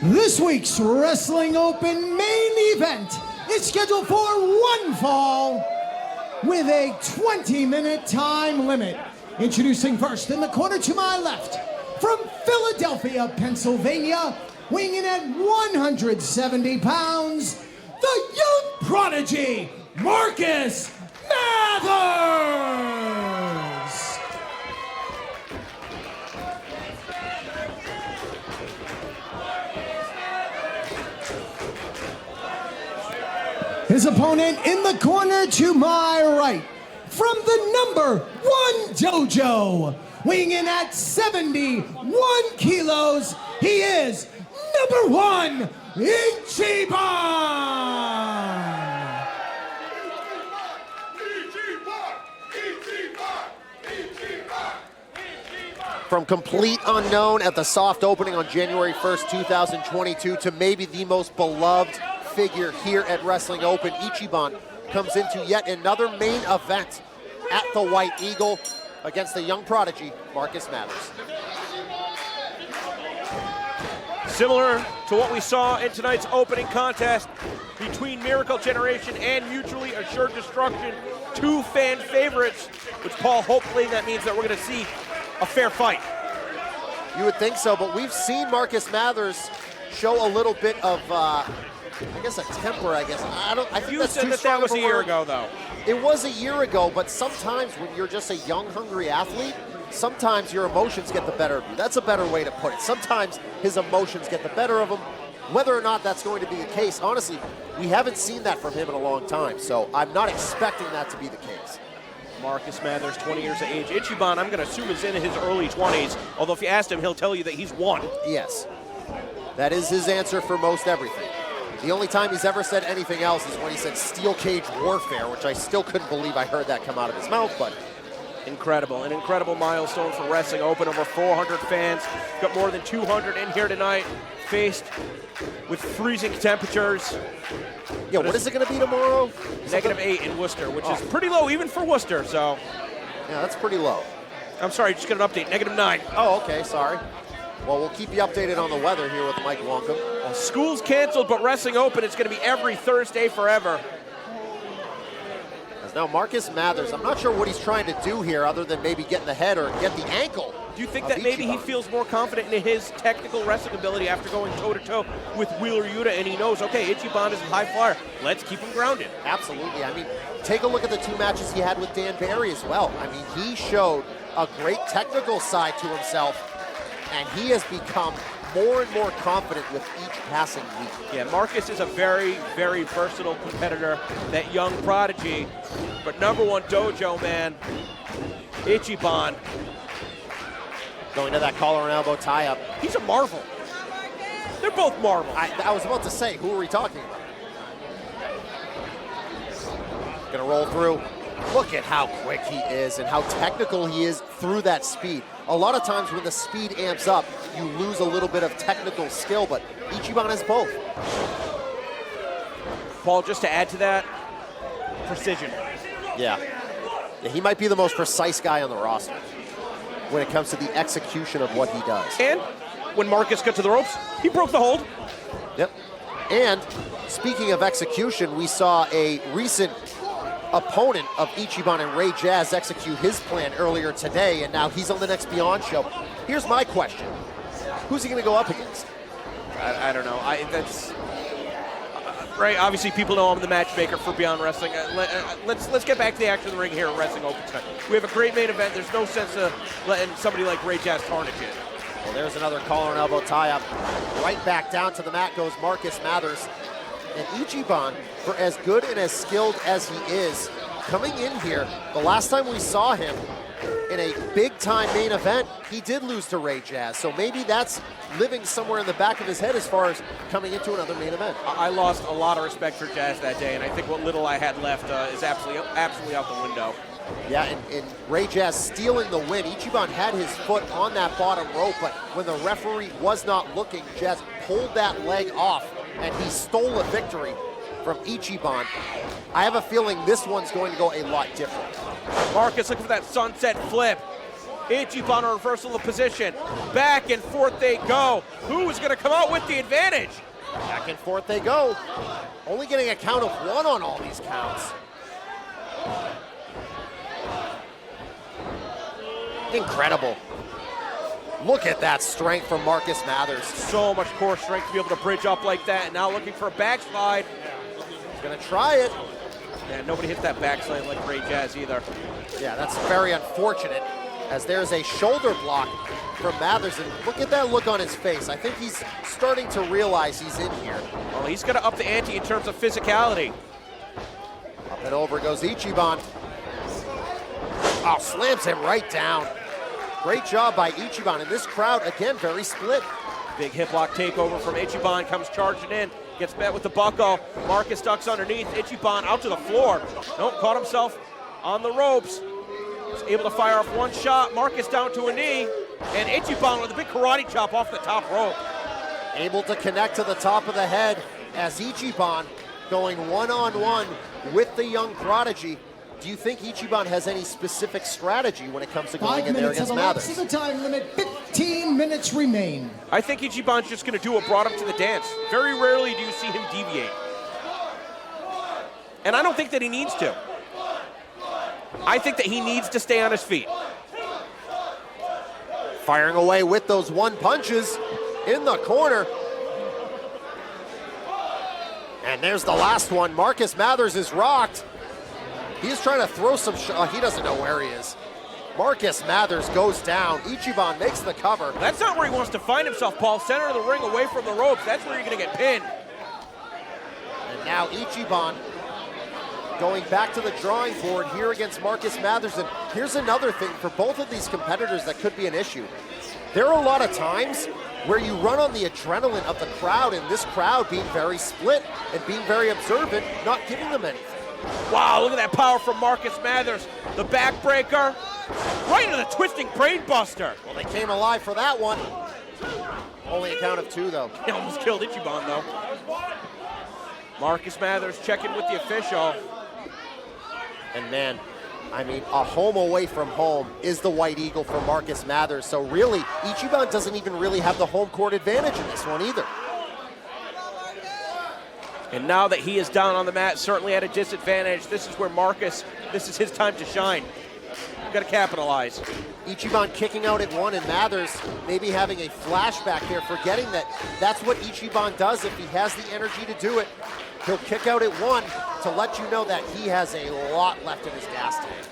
This week's Wrestling Open main event is scheduled for one fall with a 20-minute time limit. Introducing first in the corner to my left, from Philadelphia, Pennsylvania, weighing in at 170 pounds, the young prodigy, Marcus Mathers! His opponent in the corner to my right, from the number 1 dojo, weighing in at 71 kilos, he is number 1, Ichiban! From complete unknown at the soft opening on January 1st, 2022 to maybe the most beloved figure here at Wrestling Open, Ichiban comes into yet another main event at the White Eagle against the young prodigy, Marcus Mathers. Similar to what we saw in tonight's opening contest between Miracle Generation and Mutually Assured Destruction, two fan favorites, which Paul, hopefully that means that we're gonna see a fair fight. You would think so, but we've seen Marcus Mathers show a little bit of, I guess a temper, I guess. I think You that's said too that strong was of a year word. ago, though. It was a year ago, but sometimes when you're just a young, hungry athlete, sometimes your emotions get the better of you. That's a better way to put it. Sometimes his emotions get the better of him. Whether or not that's going to be the case, honestly, we haven't seen that from him in a long time, so I'm not expecting that to be the case. Marcus Mathers, 20 years of age. Ichiban, I'm gonna assume, is in his early 20s, although if you asked him, he'll tell you that he's won. Yes, that is his answer for most everything. The only time he's ever said anything else is when he said steel cage warfare, which I still couldn't believe I heard that come out of his mouth, but Incredible, an incredible milestone for Wrestling Open. Over 400 fans, got more than 200 in here tonight, faced with freezing temperatures. yeah, what is it going to be tomorrow? -8 in Worcester, which is pretty low even for Worcester, so. Yeah, that's pretty low. I'm sorry, just got an update, -9. Oh, okay, sorry. Well, we'll keep you updated on the weather here with Mike Wonkum. Well, school's canceled, but Wrestling Open, it's gonna be every Thursday forever. As now Marcus Mathers, I'm not sure what he's trying to do here other than maybe get in the head or get the ankle. Do you think that maybe he feels more confident in his technical wrestling ability after going toe-to-toe with Wheeler Yuta, and he knows, okay, Ichiban is a high flyer, let's keep him grounded? Absolutely. I mean, take a look at the two matches he had with Dan Barry as well. I mean, he showed a great technical side to himself, and he has become more and more confident with each passing week. Yeah, Marcus is a very, very versatile competitor, that young prodigy. But number 1 dojo man, Ichiban. Going to that collar and elbow tie-up. He's a marvel. They're both marvels. I was about to say, who are we talking about? Gonna roll through. Look at how quick he is and how technical he is through that speed. A lot of times when the speed amps up, you lose a little bit of technical skill, but Ichiban has both. Paul, just to add to that, precision. Yeah, he might be the most precise guy on the roster when it comes to the execution of what he does. And when Marcus got to the ropes, he broke the hold. Yep. And speaking of execution, we saw a recent opponent of Ichiban and Ray Jazz execute his plan earlier today, and now he's on the next Beyond show. Here's my question. Who's he going to go up against? I don't know. Right, obviously people know I'm the matchmaker for Beyond Wrestling. Let's get back to the action of the ring here at Wrestling Open tonight. We have a great main event. There's no sense of letting somebody like Ray Jazz tarnish it. Well, there's another collar and elbow tie-up. Right back down to the mat goes Marcus Mathers. And Ichiban, for as good and as skilled as he is, coming in here, the last time we saw him in a big-time main event, he did lose to Ray Jazz. So maybe that's living somewhere in the back of his head as far as coming into another main event. I lost a lot of respect for Jazz that day, and I think what little I had left is absolutely out the window. Yeah, and Ray Jazz stealing the win. Ichiban had his foot on that bottom rope, but when the referee was not looking, Jazz pulled that leg off, and he stole a victory from Ichiban. I have a feeling this one's going to go a lot different. Marcus looking for that sunset flip. Ichiban a reversal of position. Back and forth they go. Who is going to come out with the advantage? Back and forth they go. Only getting a count of 1 on all these counts. Incredible. Look at that strength from Marcus Mathers. So much core strength to be able to bridge up like that. And now looking for a backslide. He's gonna try it. Yeah, nobody hit that backslide like Ray Jazz either. Yeah, that's very unfortunate, as there's a shoulder block from Mathers, and look at that look on his face. I think he's starting to realize he's in here. Well, he's gonna up the ante in terms of physicality. Up and over goes Ichiban. Oh, slams him right down. Great job by Ichiban, and this crowd, again, very split. Big hip lock takeover from Ichiban, comes charging in, gets met with the buckle. Marcus ducks underneath, Ichiban out to the floor. Nope, caught himself on the ropes. Was able to fire off one shot, Marcus down to a knee, and Ichiban with a big karate chop off the top rope. Able to connect to the top of the head as Ichiban going one-on-one with the young prodigy. Do you think Ichiban has any specific strategy when it comes to going 5 in there minutes of against the lapse Mathers? of the time limit, 15 minutes remain. I think Ichiban's just gonna do what brought him to the dance. Very rarely do you see him deviate. And I don't think that he needs to. I think that he needs to stay on his feet. Firing away with those one punches in the corner. And there's the last one. Marcus Mathers is rocked. He's trying to throw some he doesn't know where he is. Marcus Mathers goes down. Ichiban makes the cover. That's not where he wants to find himself, Paul. Center of the ring, away from the ropes. That's where you're gonna get pinned. And now Ichiban going back to the drawing board here against Marcus Mathers. And here's another thing for both of these competitors that could be an issue. There are a lot of times where you run on the adrenaline of the crowd, and this crowd being very split and being very observant, not giving them anything. Wow, look at that power from Marcus Mathers. The backbreaker, right into the twisting brain buster. Well, they came alive for that one. Only a count of 2, though. He almost killed Ichiban, though. Marcus Mathers checking with the official. And man, I mean, a home away from home is the White Eagle for Marcus Mathers. So really, Ichiban doesn't even really have the home court advantage in this one either. And now that he is down on the mat, certainly at a disadvantage, this is where Marcus, this is his time to shine. Got to capitalize. Ichiban kicking out at 1, and Mathers maybe having a flashback here, forgetting that that's what Ichiban does if he has the energy to do it. He'll kick out at 1 to let you know that he has a lot left in his gas tank.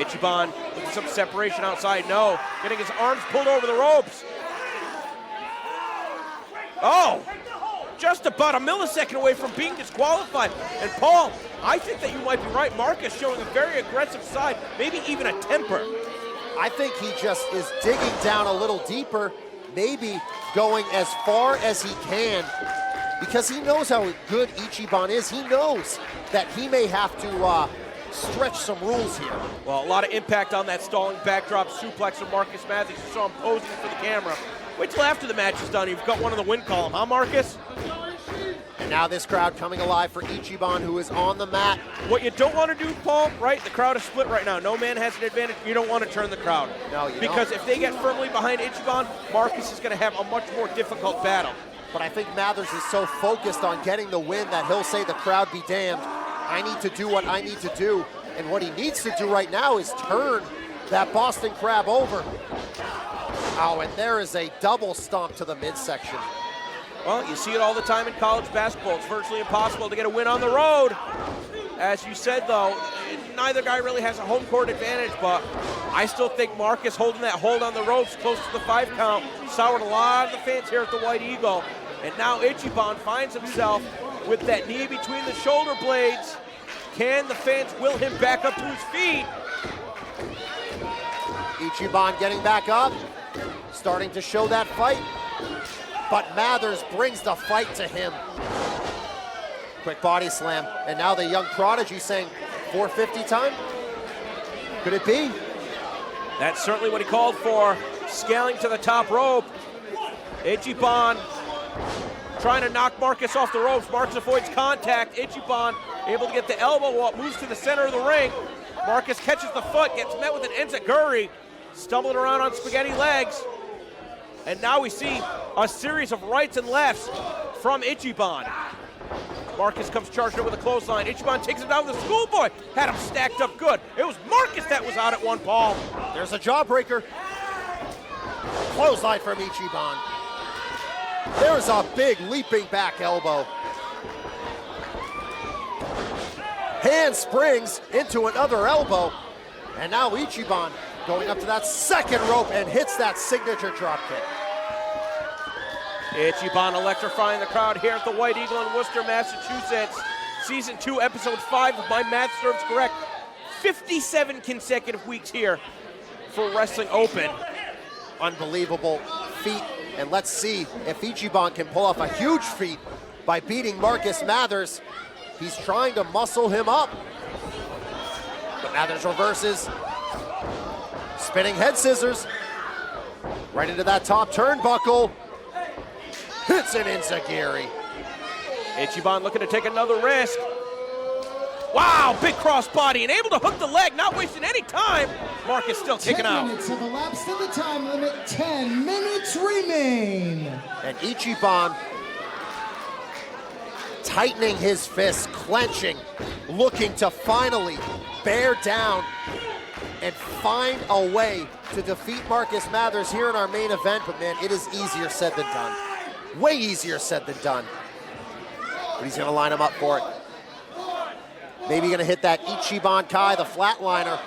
Ichiban with some separation outside, no. Getting his arms pulled over the ropes. Oh! Just about a millisecond away from being disqualified. And Paul, I think that you might be right. Marcus showing a very aggressive side, maybe even a temper. I think he just is digging down a little deeper, maybe going as far as he can, because he knows how good Ichiban is. He knows that he may have to stretch some rules here. Well, a lot of impact on that stalling backdrop suplex from Marcus Mathers. You saw him posing for the camera. Wait till after the match is done. You've got one in the win column, huh, Marcus? And now this crowd coming alive for Ichiban, who is on the mat. What you don't want to do, Paul, right? The crowd is split right now. No man has an advantage. You don't want to turn the crowd. No, you Because don't. if they get firmly behind Ichiban, Marcus is going to have a much more difficult battle. But I think Mathers is so focused on getting the win that he'll say, the crowd be damned. I need to do what I need to do. And what he needs to do right now is turn that Boston Crab over. Oh, and there is a double stomp to the midsection. Well, you see it all the time in college basketball. It's virtually impossible to get a win on the road. As you said, though, neither guy really has a home court advantage, but I still think Marcus holding that hold on the ropes close to the 5 count soured a lot of the fans here at the White Eagle. And now Ichiban finds himself with that knee between the shoulder blades. Can the fans will him back up to his feet? Ichiban getting back up, starting to show that fight. But Mathers brings the fight to him. Quick body slam, and now the young prodigy saying 450 time? Could it be? That's certainly what he called for. Scaling to the top rope. Ichiban trying to knock Marcus off the ropes. Marcus avoids contact. Ichiban able to get the elbow up, moves to the center of the ring. Marcus catches the foot, gets met with an enziguri, stumbling around on spaghetti legs. And now we see a series of rights and lefts from Ichiban. Marcus comes charging over the clothesline. Ichiban takes him down with the schoolboy. Had him stacked up good. It was Marcus that was out at one, Paul. There's a jawbreaker. Clothesline from Ichiban. There's a big leaping back elbow. Hand springs into another elbow. And now Ichiban going up to that second rope and hits that signature dropkick. Ichiban electrifying the crowd here at the White Eagle in Worcester, Massachusetts. Season 2, episode 5, if my math serves correct. 57 consecutive weeks here for Wrestling Open. Unbelievable feat. And let's see if Ichiban can pull off a huge feat by beating Marcus Mathers. He's trying to muscle him up. But Mathers reverses. Spinning head scissors. Right into that top turnbuckle. Hits an enziguri. Ichiban looking to take another risk. Wow, big crossbody and able to hook the leg, not wasting any time. Marcus still kicking out. 10 minutes have elapsed to the time limit. 10 minutes remain. And Ichiban tightening his fists, clenching, looking to finally bear down and find a way to defeat Marcus Mathers here in our main event. But man, it is easier said than done. Way easier said than done. But he's gonna line him up for it. Maybe gonna hit that Ichiban Kai, the flatliner.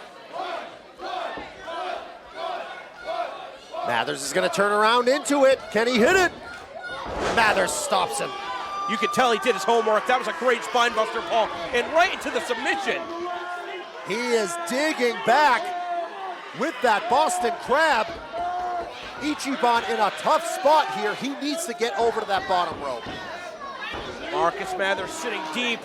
Mathers is gonna turn around into it. Can he hit it? Mathers stops him. You could tell he did his homework. That was a great spine buster, Paul, and right into the submission. He is digging back with that Boston Crab. Ichiban in a tough spot here. He needs to get over to that bottom rope. Marcus Mathers sitting deep,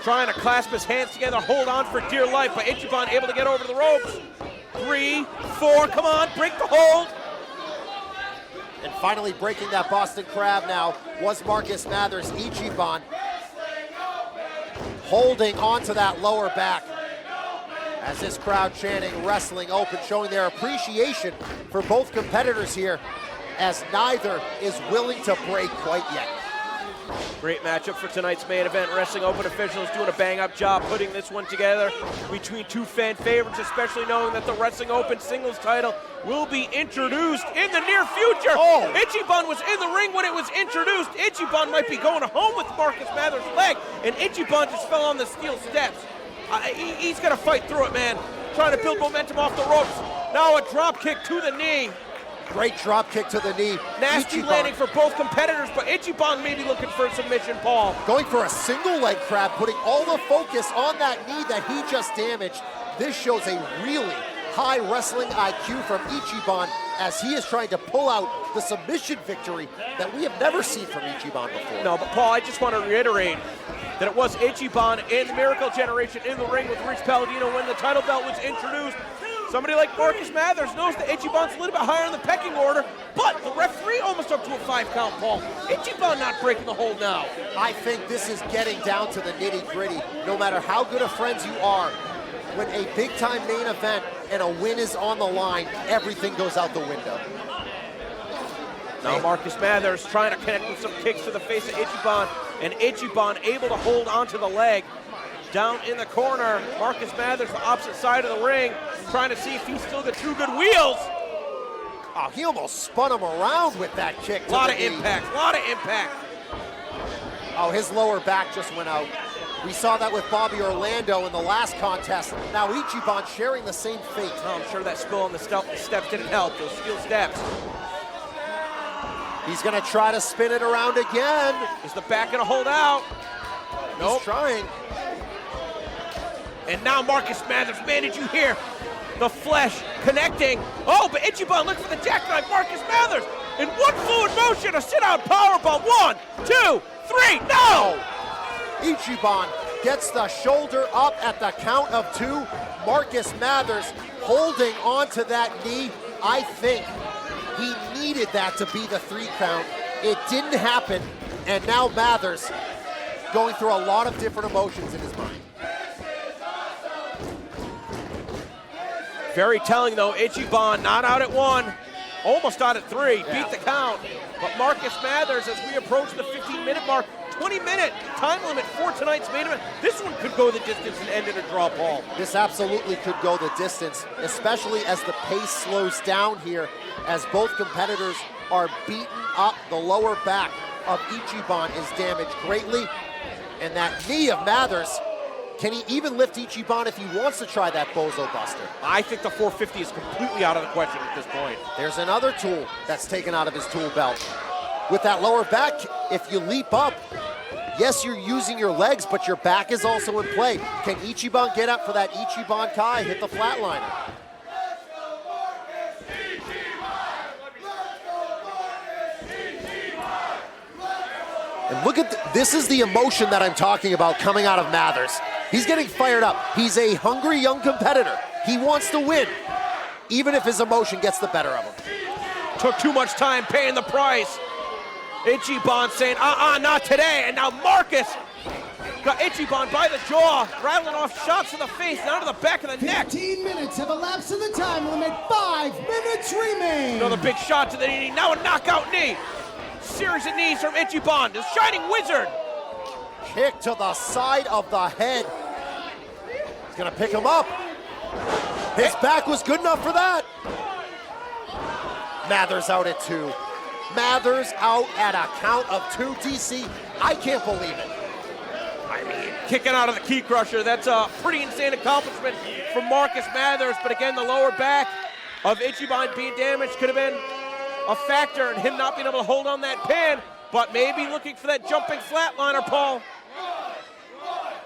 trying to clasp his hands together, hold on for dear life, but Ichiban able to get over the ropes. 3, 4, come on, break the hold. And finally breaking that Boston Crab now was Marcus Mathers. Ichiban holding onto that lower back as this crowd chanting Wrestling Open, showing their appreciation for both competitors here, as neither is willing to break quite yet. Great matchup for tonight's main event. Wrestling Open officials doing a bang-up job putting this one together between two fan favorites, especially knowing that the Wrestling Open singles title will be introduced in the near future. Oh. Ichiban was in the ring when it was introduced. Ichiban might be going home with Marcus Mathers' leg, and Ichiban just fell on the steel steps. He's gonna fight through it, man. Trying to build momentum off the ropes. Now a drop kick to the knee. Great drop kick to the knee. Nasty Ichiban landing for both competitors, but Ichiban may be looking for a submission, Paul. going for a single leg crab, putting all the focus on that knee that he just damaged. This shows a really high wrestling IQ from Ichiban as he is trying to pull out the submission victory that we have never seen from Ichiban before. No, but Paul, I just want to reiterate that it was Ichiban in Miracle Generation in the ring with Rich Palladino when the title belt was introduced. Somebody like Marcus Mathers knows that Ichiban's a little bit higher in the pecking order, but the referee almost up to a 5 count, Paul. Ichiban not breaking the hold now. I think this is getting down to the nitty-gritty. No matter how good of friends you are, when a big-time main event and a win is on the line, everything goes out the window. Now Marcus Mathers trying to connect with some kicks to the face of Ichiban, and Ichiban able to hold onto the leg. Down in the corner, Marcus Mathers, the opposite side of the ring, trying to see if he's still got 2 good wheels. Oh, he almost spun him around with that kick. A lot of impact. Oh, his lower back just went out. We saw that with Bobby Orlando in the last contest. Now Ichiban sharing the same fate. Oh, I'm sure that spill on the steps didn't help, those steel steps. He's gonna try to spin it around again. Is the back gonna hold out? Nope. He's trying. And now Marcus Mathers, man, did you hear the flesh connecting? Oh, but Ichiban looking for the jackknife. Marcus Mathers in one fluid motion, a sit-out powerbomb. 1, 2, 3, no! Ichiban gets the shoulder up at the count of 2. Marcus Mathers holding onto that knee. I think he needed that to be the 3 count. It didn't happen, and now Mathers going through a lot of different emotions in his mind. Very telling, though. Ichiban not out at 1, almost out at 3, beat the count. But Marcus Mathers, as we approach the 15-minute mark, 20-minute time limit for tonight's main event. This one could go the distance and end in a draw, Paul. This absolutely could go the distance, especially as the pace slows down here, as both competitors are beating up. The lower back of Ichiban is damaged greatly, and that knee of Mathers, can he even lift Ichiban if he wants to try that Bozo Buster? I think the 450 is completely out of the question at this point. There's another tool that's taken out of his tool belt. With that lower back, if you leap up, yes, you're using your legs, but your back is also in play. Can Ichiban get up for that Ichiban Kai, hit the flatliner? And look at this is the emotion that I'm talking about coming out of Mathers. He's getting fired up. He's a hungry young competitor. He wants to win, even if his emotion gets the better of him. Took too much time paying the price. Ichiban saying, not today. And now Marcus got Ichiban by the jaw, rattling off shots to the face, down to the back of the neck. 15 minutes have elapsed in the time limit. 5 minutes remain. Another big shot to the knee. Now a knockout knee. Series of knees from Ichiban, the Shining Wizard. Kick to the side of the head. He's gonna pick him up. His back was good enough for that. Mathers out at 2. Mathers out at a count of 2, DC. I can't believe it. I mean, kicking out of the key crusher, that's a pretty insane accomplishment from Marcus Mathers. But again, the lower back of Ichiban being damaged could have been a factor in him not being able to hold on that pin, but maybe looking for that jumping flatliner, Paul.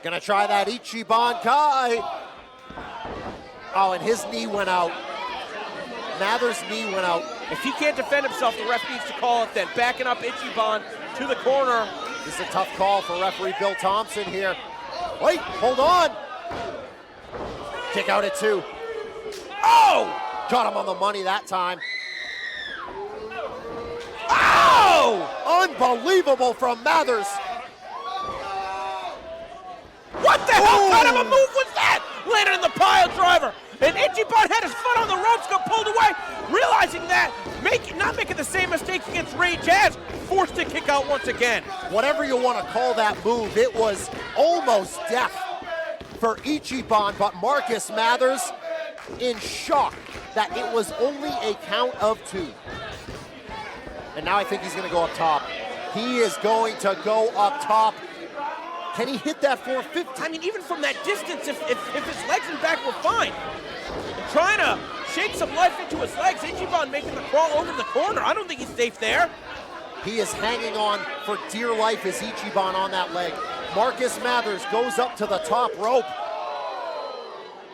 Gonna try that Ichiban Kai. Oh, and his knee went out. Mathers' knee went out. If he can't defend himself, the ref needs to call it then. Backing up Ichiban to the corner. This is a tough call for referee Bill Thompson here. Wait, hold on. Kick out at 2. Oh! Got him on the money that time. Oh! Unbelievable from Mathers. What the hell kind of a move was that? Landed in the pile driver. And Ichiban had his foot on the ropes, got pulled away. Realizing that, not making the same mistake against Ray Jazz, forced to kick out once again. Whatever you want to call that move, it was almost death for Ichiban, but Marcus Mathers in shock that it was only a count of 2. And now I think he's going to go up top. He is going to go up top. Can he hit that 450? I mean, even from that distance, if his legs and back were fine. Trying to shake some life into his legs, Ichiban making the crawl over the corner. I don't think he's safe there. He is hanging on for dear life as Ichiban on that leg. Marcus Mathers goes up to the top rope,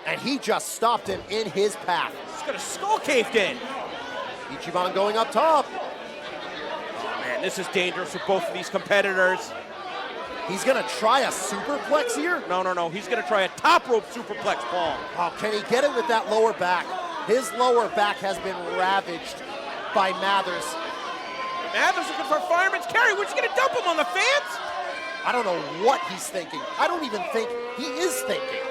and he just stopped him in his path. He's got a skull caved in. Ichiban going up top. Oh, man, this is dangerous for both of these competitors. He's gonna try a superplex here? No. He's gonna try a top rope superplex, Paul. Oh, can he get it with that lower back? His lower back has been ravaged by Mathers. Mathers looking for a fireman's carry. What's he gonna dump him on the fans? I don't know what he's thinking. I don't even think he is thinking.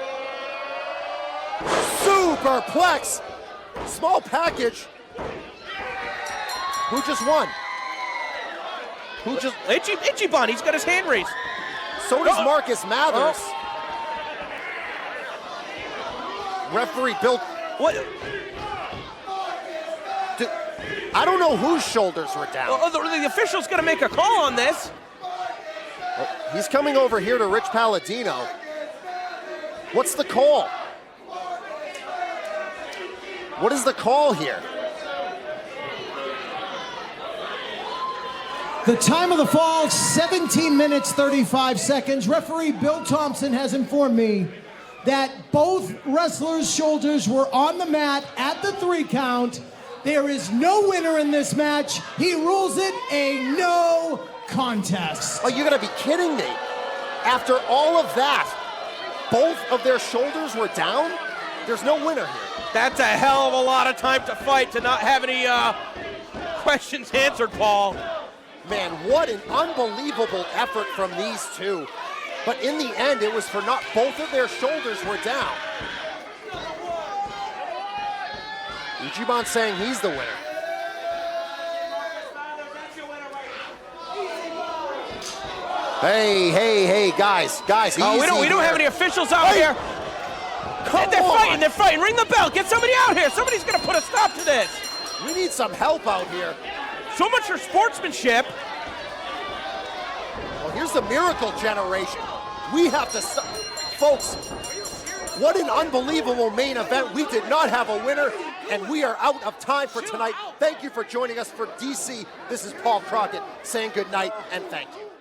Superplex! Small package. Who just won? Ichiban, he's got his hand raised. So does Marcus Mathers. Referee Bill. What? I don't know whose shoulders were down. The official's going to make a call on this. He's coming over here to Rich Palladino. What's the call? What is the call here? The time of the fall, 17 minutes, 35 seconds. Referee Bill Thompson has informed me that both wrestlers' shoulders were on the mat at the 3 count. There is no winner in this match. He rules it a no contest. Oh, you're gonna be kidding me. After all of that, both of their shoulders were down? There's no winner here. That's a hell of a lot of time to fight to not have any questions answered, Paul. Man, what an unbelievable effort from these two. But in the end, it was for not both of their shoulders were down. Ichiban saying he's the winner. Hey, guys, easy. Oh, we don't have any officials out here. They're fighting. Ring the bell. Get somebody out here. Somebody's gonna put a stop to this. We need some help out here. So much for sportsmanship. Well, here's the Miracle Generation. We have to stop. Folks, what an unbelievable main event. We did not have a winner, and we are out of time for tonight. Thank you for joining us for DC. This is Paul Crockett saying good night and thank you.